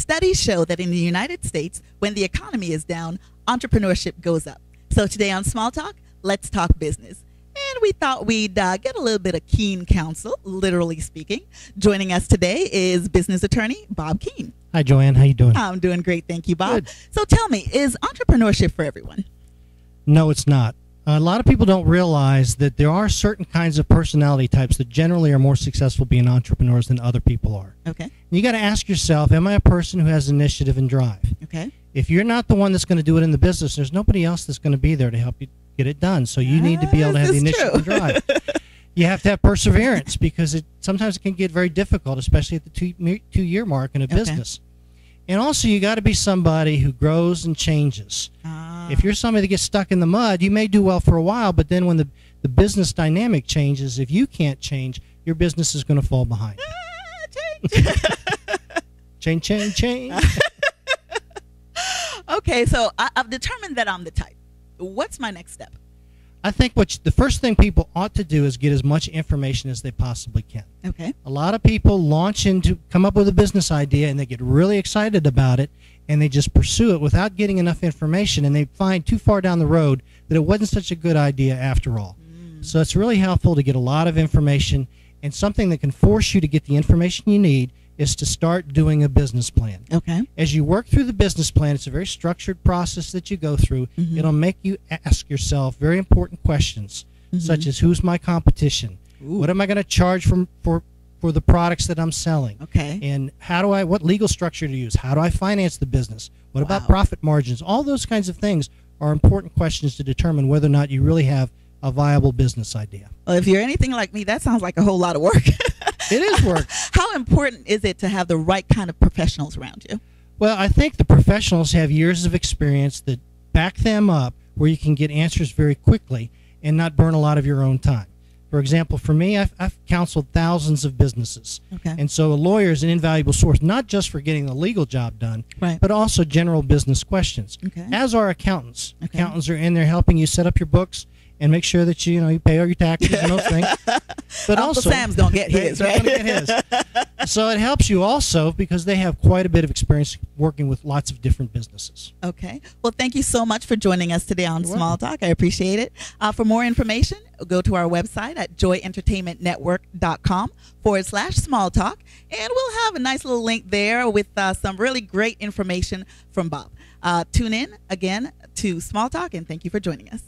studies show that in the United States, when the economy is down, entrepreneurship goes up. So today on Small Talk, let's talk business. And we thought we'd get a little bit of keen counsel, literally speaking. Joining us today is business attorney Bob Keene. Hi, Joanne. How you doing? I'm doing great, thank you, Bob. Good. So tell me, is entrepreneurship for everyone? No, it's not. A lot of people don't realize that there are certain kinds of personality types that generally are more successful being entrepreneurs than other people are. Okay. You got to ask yourself, am I a person who has initiative and drive? Okay. If you're not the one that's going to do it in the business, there's nobody else that's going to be there to help you get it done. So you need to be able to have the initiative and drive. You have to have perseverance because sometimes it can get very difficult, especially at the two-year mark in a business. And also, you got to be somebody who grows and changes. If you're somebody that gets stuck in the mud, you may do well for a while, but then when the business dynamic changes, if you can't change, your business is going to fall behind. Change. Change. Okay, so I've determined that I'm the type. What's my next step? I think the first thing people ought to do is get as much information as they possibly can. Okay. A lot of people come up with a business idea and they get really excited about it and they just pursue it without getting enough information, and they find too far down the road that it wasn't such a good idea after all. So it's really helpful to get a lot of information, and something that can force you to get the information you need is to start doing a business plan. Okay. As you work through the business plan, it's a very structured process that you go through. It'll make you ask yourself very important questions, such as who's my competition? Ooh. What am I going to charge for the products that I'm selling? Okay. And what legal structure to use? How do I finance the business? What about Wow. profit margins? All those kinds of things are important questions to determine whether or not you really have a viable business idea. Well, if you're anything like me, that sounds like a whole lot of work. It is work. How important is it to have the right kind of professionals around you? Well, I think the professionals have years of experience that back them up where you can get answers very quickly and not burn a lot of your own time. For example, for me, I've counseled thousands of businesses. Okay. And so a lawyer is an invaluable source, not just for getting the legal job done, Right. but also general business questions. Okay. As are accountants. Okay. Accountants are in there helping you set up your books and make sure that you pay all your taxes and those things. But Uncle also, Sam's gonna get his, they're right? gonna get his. So it helps you also because they have quite a bit of experience working with lots of different businesses. Okay. Well, thank you so much for joining us today on You're Small Talk. I appreciate it. For more information, go to our website at joyentertainmentnetwork.com/small talk, and we'll have a nice little link there with some really great information from Bob. Tune in again to Small Talk, and thank you for joining us.